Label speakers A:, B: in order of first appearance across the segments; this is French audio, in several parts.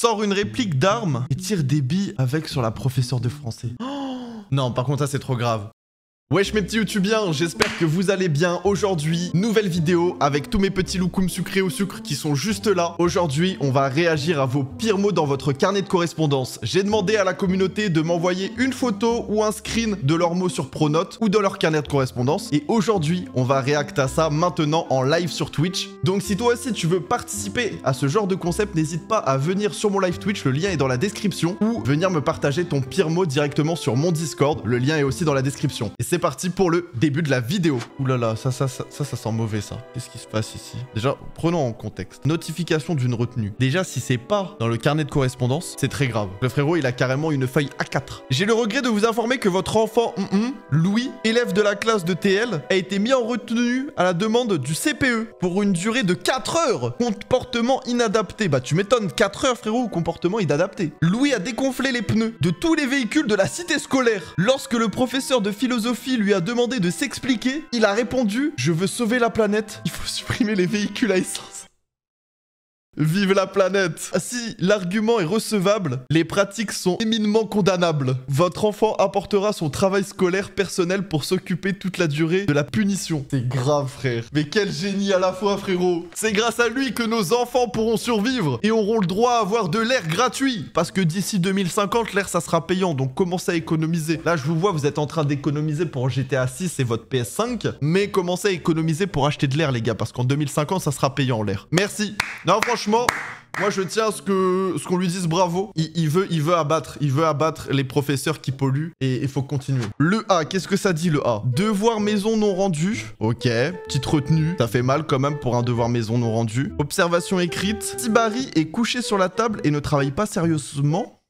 A: sort une réplique d'arme et tire des billes avec sur la professeure de français. Oh non, par contre, ça, c'est trop grave. Wesh mes petits youtubiens, j'espère que vous allez bien. Aujourd'hui, nouvelle vidéo avec tous mes petits loukoums sucrés au sucre qui sont juste là. Aujourd'hui, on va réagir à vos pires mots dans votre carnet de correspondance. J'ai demandé à la communauté de m'envoyer une photo ou un screen de leurs mots sur Pronote ou de leur carnet de correspondance. Et aujourd'hui, on va réacter à ça maintenant en live sur Twitch. Donc si toi aussi tu veux participer à ce genre de concept, n'hésite pas à venir sur mon live Twitch, le lien est dans la description, ou venir me partager ton pire mot directement sur mon Discord, le lien est aussi dans la description. Et c'est parti pour le début de la vidéo. Ouh là là, ça sent mauvais ça. Qu'est-ce qui se passe ici? Déjà, prenons en contexte. Notification d'une retenue. Déjà, si c'est pas dans le carnet de correspondance, c'est très grave. Le frérot, il a carrément une feuille A4. J'ai le regret de vous informer que votre enfant, Louis, élève de la classe de TL, a été mis en retenue à la demande du CPE pour une durée de 4 heures. Comportement inadapté. Bah, tu m'étonnes, 4 heures, frérot, comportement inadapté. Louis a dégonflé les pneus de tous les véhicules de la cité scolaire. Lorsque le professeur de philosophie lui a demandé de s'expliquer, il a répondu « Je veux sauver la planète, il faut supprimer les véhicules à essence ». Vive la planète! Si l'argument est recevable, les pratiques sont éminemment condamnables. Votre enfant apportera son travail scolaire personnel pour s'occuper toute la durée de la punition. C'est grave, frère. Mais quel génie à la fois, frérot! C'est grâce à lui que nos enfants pourront survivre et auront le droit à avoir de l'air gratuit. Parce que d'ici 2050, l'air, ça sera payant, donc commencez à économiser. Là, je vous vois, vous êtes en train d'économiser pour GTA 6 et votre PS5, mais commencez à économiser pour acheter de l'air, les gars, parce qu'en 2050, ça sera payant, l'air. Merci. Non, franchement, moi je tiens à ce qu'on lui dise bravo. Il veut abattre les professeurs qui polluent et il faut continuer. Le A, qu'est-ce que ça dit le A? Devoir maison non rendu. Ok, petite retenue. Ça fait mal quand même pour un devoir maison non rendu. Observation écrite. Tibari est couché sur la table et ne travaille pas sérieusement.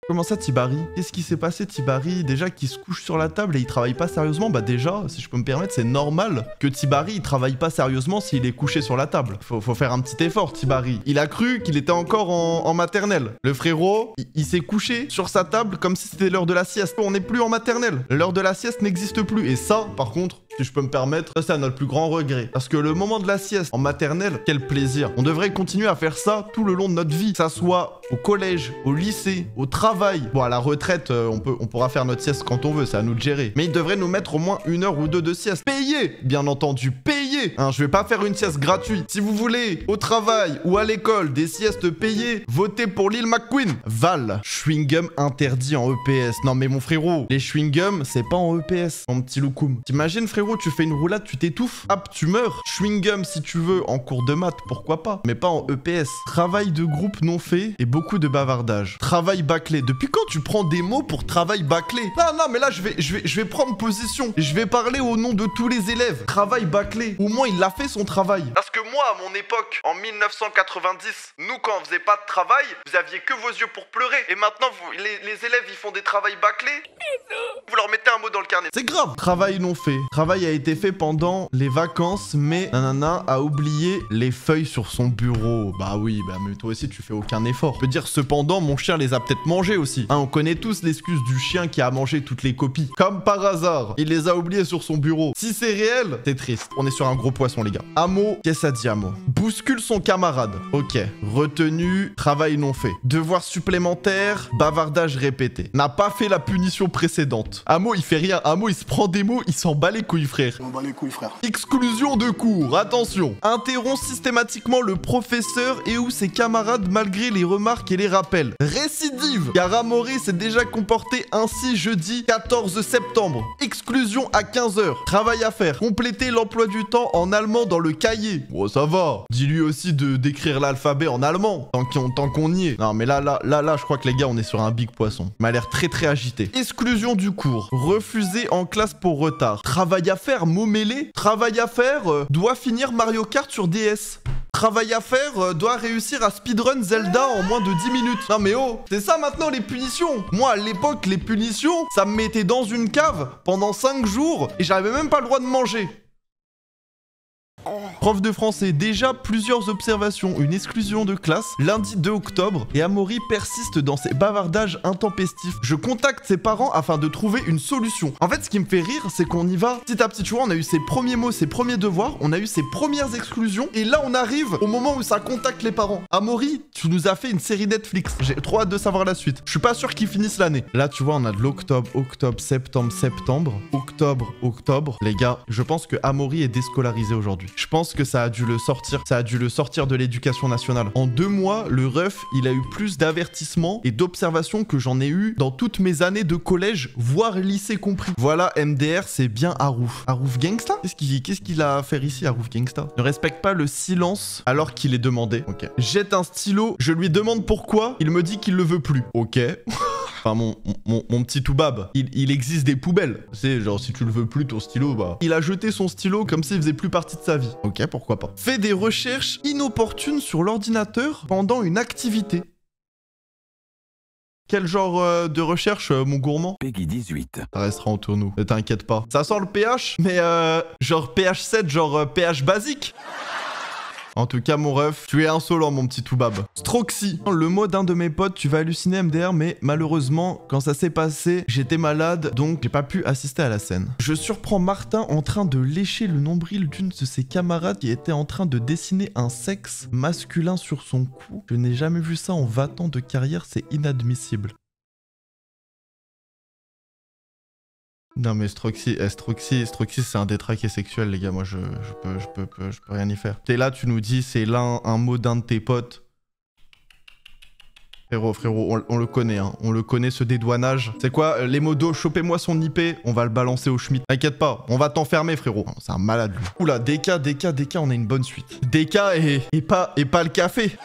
A: Comment ça, Tibari? Qu'est-ce qui s'est passé, Tibari? Déjà, qu'il se couche sur la table et il travaille pas sérieusement? Bah déjà, si je peux me permettre, c'est normal que Tibari, il travaille pas sérieusement s'il est couché sur la table. Faut faire un petit effort, Tibari. Il a cru qu'il était encore en maternelle. Le frérot, il s'est couché sur sa table comme si c'était l'heure de la sieste. On n'est plus en maternelle. L'heure de la sieste n'existe plus. Et ça, par contre, si je peux me permettre, ça, c'est à notre plus grand regret. Parce que le moment de la sieste en maternelle, quel plaisir. On devrait continuer à faire ça tout le long de notre vie. Que ça soit au collège, au lycée, au travail. Bon, à la retraite, on pourra faire notre sieste quand on veut, c'est à nous de gérer. Mais il devrait nous mettre au moins 1 heure ou 2 de sieste. Payé, bien entendu, payé. Hein, je vais pas faire une sieste gratuite. Si vous voulez, au travail ou à l'école, des siestes payées, votez pour Lil McQueen. Val, chewing-gum interdit en EPS. Non mais mon frérot, les chewing-gum, c'est pas en EPS, mon petit loukoum. T'imagines, frérot, tu fais une roulade, tu t'étouffes, hop, tu meurs. Chewing-gum, si tu veux, en cours de maths, pourquoi pas, mais pas en EPS. Travail de groupe non fait et beaucoup de bavardage. Travail bâclé. Depuis quand tu prends des mots pour travail bâclé? Non, mais là, je vais prendre position. Je vais parler au nom de tous les élèves. Travail bâclé. Au moins, il a fait son travail. Parce que moi, à mon époque, en 1990, nous, quand on faisait pas de travail, vous aviez que vos yeux pour pleurer. Et maintenant, les élèves, ils font des travails bâclés. Vous leur mettez un mot dans le carnet. C'est grave. Travail non fait. Travail a été fait pendant les vacances, mais nanana a oublié les feuilles sur son bureau. Bah oui, bah mais toi aussi, tu fais aucun effort. Je peux dire, cependant, mon chien les a peut-être mangés aussi. Hein, on connaît tous l'excuse du chien qui a mangé toutes les copies. Comme par hasard, il les a oubliées sur son bureau. Si c'est réel, c'est triste. On est sur un gros poisson, les gars. Amo, qu'est-ce que ça dit, Amo? Bouscule son camarade. Ok. Retenu, travail non fait. Devoir supplémentaire, bavardage répété. N'a pas fait la punition précédente. Amo, il fait rien. Amo, il se prend des mots, il s'en bat les couilles, frère.
B: On bat les couilles, frère.
A: Exclusion de cours, attention. Interrompt systématiquement le professeur et ou ses camarades malgré les remarques et les rappels. Récidive, car Amaury s'est déjà comporté ainsi jeudi 14 septembre. Exclusion à 15 h. Travail à faire. Compléter l'emploi du temps en allemand dans le cahier. Bon, ça va. Dis-lui aussi d'écrire l'alphabet en allemand. Tant qu'on y est. Non, mais là, je crois que les gars, on est sur un big poisson. Il m'a l'air très agité. Exclusion du cours. Refusé en classe pour retard. Travail à faire, mot mêlé. Travail à faire, doit finir Mario Kart sur DS. Travail à faire, doit réussir à speedrun Zelda en moins de 10 minutes. Non mais oh, c'est ça maintenant les punitions. Moi à l'époque, les punitions, ça me mettait dans une cave pendant 5 jours et j'avais même pas le droit de manger. Prof de français, déjà plusieurs observations, une exclusion de classe, lundi 2 octobre, et Amaury persiste dans ses bavardages intempestifs. Je contacte ses parents afin de trouver une solution. En fait, ce qui me fait rire, c'est qu'on y va petit à petit, tu vois, on a eu ses premiers mots, ses premiers devoirs, on a eu ses premières exclusions, et là, on arrive au moment où ça contacte les parents. Amaury, tu nous as fait une série Netflix. J'ai trop hâte de savoir la suite. Je suis pas sûr qu'ils finissent l'année. Là, tu vois, on a de l'octobre, octobre, septembre, septembre, octobre, octobre. Les gars, je pense que Amaury est déscolarisé aujourd'hui. Je pense que ça a dû le sortir. Ça a dû le sortir de l'éducation nationale. En 2 mois, le ref, il a eu plus d'avertissements et d'observations que j'en ai eu dans toutes mes années de collège, voire lycée compris. Voilà, MDR, c'est bien Harouf. Harouf Gangsta? Qu'est-ce qu'il a à faire ici, Harouf Gangsta? Ne respecte pas le silence alors qu'il est demandé. Ok. Jette un stylo, je lui demande pourquoi, il me dit qu'il le veut plus. Ok. Enfin, mon petit toubab, il existe des poubelles. C'est genre, si tu le veux plus, ton stylo, bah... Il a jeté son stylo comme s'il faisait plus partie de sa vie. Ok, pourquoi pas. Fait des recherches inopportunes sur l'ordinateur pendant une activité. Quel genre de recherche, mon gourmand?
B: Peggy 18.
A: Ça restera entre nous, ne t'inquiète pas. Ça sent le pH, mais genre pH 7, genre pH basique. En tout cas, mon ref, tu es insolent, mon petit toubab. Stroxy. Le mot d'un de mes potes, tu vas halluciner MDR, mais malheureusement, quand ça s'est passé, j'étais malade, donc j'ai pas pu assister à la scène. Je surprends Martin en train de lécher le nombril d'une de ses camarades qui était en train de dessiner un sexe masculin sur son cou. Je n'ai jamais vu ça en 20 ans de carrière, c'est inadmissible. Non mais Stroxy c'est un détraqué sexuel les gars, moi je peux rien y faire. T'es là, tu nous dis c'est là un mot d'un de tes potes. Frérot, on le connaît, hein. On le connaît ce dédouanage. C'est quoi, les modos, chopez-moi son IP, on va le balancer au Schmitt. T'inquiète pas, on va t'enfermer frérot. C'est un malade lui. Oula, DK, on a une bonne suite. DK et pas le café.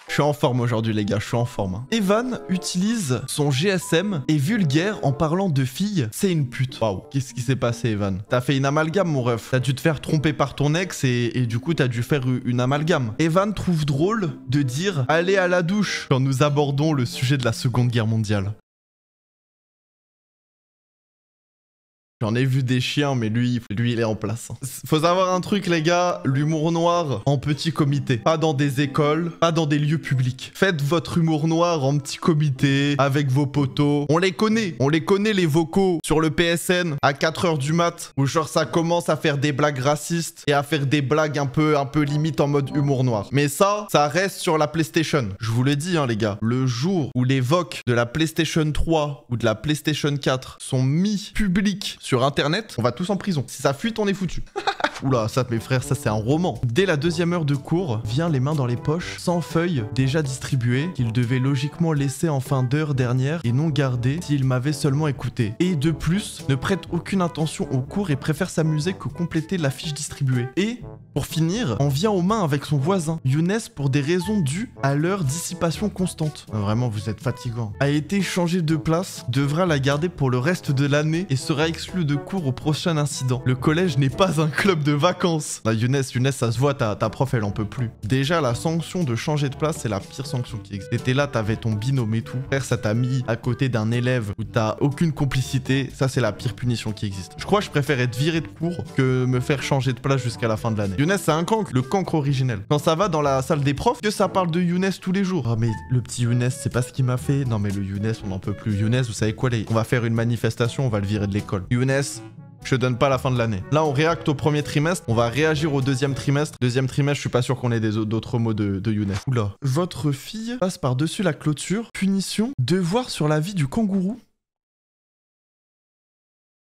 A: Je suis en forme aujourd'hui les gars, je suis en forme. Hein. Evan utilise son GSM et vulgaire en parlant de filles, c'est une pute. Waouh, qu'est-ce qui s'est passé Evan? T'as fait une amalgame mon ref. T'as dû te faire tromper par ton ex et du coup t'as dû faire une amalgame. Evan trouve drôle de dire « Allez à la douche » quand nous abordons le sujet de la Seconde Guerre mondiale. J'en ai vu des chiens, mais lui, il est en place. Faut savoir un truc, les gars, l'humour noir en petit comité. Pas dans des écoles, pas dans des lieux publics. Faites votre humour noir en petit comité, avec vos potos. On les connaît les vocaux sur le PSN à 4 h du mat, où genre ça commence à faire des blagues racistes et à faire des blagues un peu limite en mode humour noir. Mais ça reste sur la PlayStation. Je vous le dis, hein, les gars, le jour où les VOC de la PlayStation 3 ou de la PlayStation 4 sont mis publics sur internet, on va tous en prison. Si ça fuite, on est foutu. Oula, ça, mes frères, ça c'est un roman. Dès la 2e heure de cours, vient les mains dans les poches, 100 feuilles déjà distribuées, qu'il devait logiquement laisser en fin d'heure dernière et non garder s'il m'avait seulement écouté. Et de plus, ne prête aucune attention au cours et préfère s'amuser que compléter la fiche distribuée. Et, pour finir, en vient aux mains avec son voisin, Younes, pour des raisons dues à leur dissipation constante. Vraiment, vous êtes fatigant. A été changé de place, devra la garder pour le reste de l'année et sera exclu de cours au prochain incident. Le collège n'est pas un club de vacances. Là, Younes, ça se voit, ta prof, elle en peut plus. Déjà, la sanction de changer de place, c'est la pire sanction qui existe. T'étais là, t'avais ton binôme et tout. Frère, ça t'a mis à côté d'un élève où t'as aucune complicité. Ça, c'est la pire punition qui existe. Je crois que je préfère être viré de cours que me faire changer de place jusqu'à la fin de l'année. Younes, c'est un cancre, le cancre originel. Quand ça va dans la salle des profs, que ça parle de Younes tous les jours. Ah, mais le petit Younes, c'est pas ce qu'il m'a fait. Non, mais le Younes, on n'en peut plus. Younes, vous savez quoi, on va faire une manifestation, on va le virer de l'école. Younes, je te donne pas la fin de l'année. Là, on réacte au premier trimestre. On va réagir au 2e trimestre. 2e trimestre, je suis pas sûr qu'on ait d'autres mots de Younes. Oula. Votre fille passe par-dessus la clôture. Punition. Devoir sur la vie du kangourou.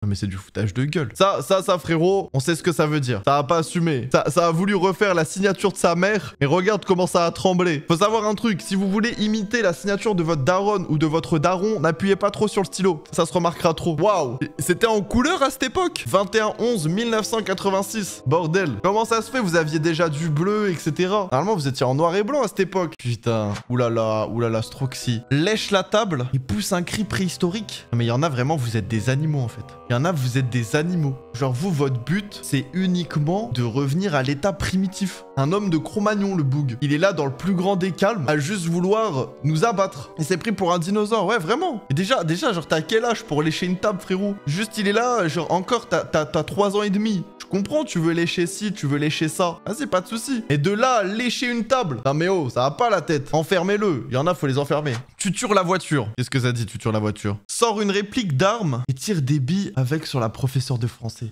A: Non mais c'est du foutage de gueule. Ça frérot, on sait ce que ça veut dire. Ça a pas assumé. Ça a voulu refaire la signature de sa mère. Mais regarde comment ça a tremblé. Faut savoir un truc, si vous voulez imiter la signature de votre daronne ou de votre daron, n'appuyez pas trop sur le stylo. Ça se remarquera trop. Waouh. C'était en couleur à cette époque. 21/11/1986. Bordel. Comment ça se fait? Vous aviez déjà du bleu, etc. Normalement, vous étiez en noir et blanc à cette époque. Putain. Oulala, Stroxy. Lèche la table et pousse un cri préhistorique. Mais il y en a vraiment, vous êtes des animaux en fait. Il y en a, vous êtes des animaux. Genre vous, votre but, c'est uniquement de revenir à l'état primitif. Un homme de Cro-Magnon, le boug. Il est là dans le plus grand des calmes, à juste vouloir nous abattre. Il s'est pris pour un dinosaure, ouais, vraiment. Et déjà, genre, t'as quel âge pour lécher une table, frérot? Juste, il est là, genre, encore, t'as 3 ans et demi. Je comprends, tu veux lécher ci, tu veux lécher ça. Ah, c'est pas de souci. Et de là, lécher une table. Non, mais oh, ça va pas la tête. Enfermez-le. Il y en a, faut les enfermer. Tuture la voiture. Qu'est-ce que ça dit, tuture la voiture? Sors une réplique d'arme et tire des billes avec sur la professeure de français.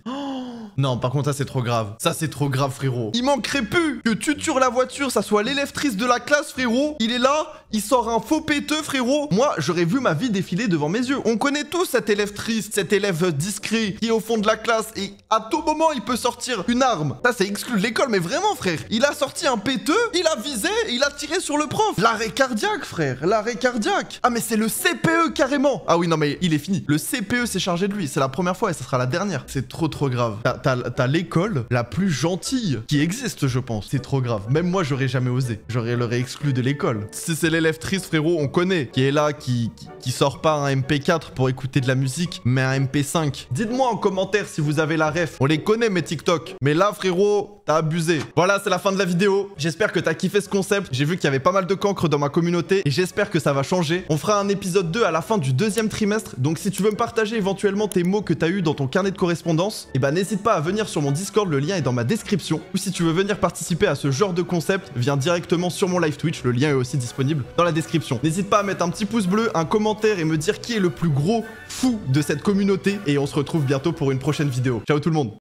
A: Non, par contre, ça, c'est trop grave. Ça, c'est trop grave, frérot. Il manquerait plus que tuture la voiture, ça soit l'élève triste de la classe, frérot. Il est là, il sort un faux péteux, frérot. Moi, j'aurais vu ma vie défiler devant mes yeux. On connaît tous cet élève triste, cet élève discret qui est au fond de la classe et à tout moment, il peut sortir une arme. Ça, c'est exclu de l'école, mais vraiment, frère. Il a sorti un péteux, il a visé et il a tiré sur le prof. L'arrêt cardiaque, frère. L'arrêt cardiaque. Ah, mais c'est le CPE, carrément. Ah oui, non, mais il est fini. Le CPE s'est chargé de lui. C'est la première fois et ça sera la dernière. C'est trop grave. T'as l'école la plus gentille qui existe, je pense. C'est trop grave. Même moi, j'aurais jamais osé. L'aurais exclu de l'école. Si c'est l'élève triste, frérot, on connaît. Qui est là, qui sort pas un MP4 pour écouter de la musique, mais un MP5. Dites-moi en commentaire si vous avez la ref. On les connaît, mes TikTok. Mais là, frérot, t'as abusé. Voilà, c'est la fin de la vidéo. J'espère que t'as kiffé ce concept. J'ai vu qu'il y avait pas mal de cancres dans ma communauté et j'espère que ça va changer. On fera un épisode 2 à la fin du 2e trimestre. Donc, si tu veux me partager éventuellement tes mots que t'as eu dans ton carnet de correspondance, eh ben, n'hésite pas à venir sur mon Discord, le lien est dans ma description. Ou si tu veux venir participer à ce genre de concept, viens directement sur mon live Twitch, le lien est aussi disponible dans la description. N'hésite pas à mettre un petit pouce bleu, un commentaire et me dire qui est le plus gros fou de cette communauté. Et on se retrouve bientôt pour une prochaine vidéo. Ciao tout le monde!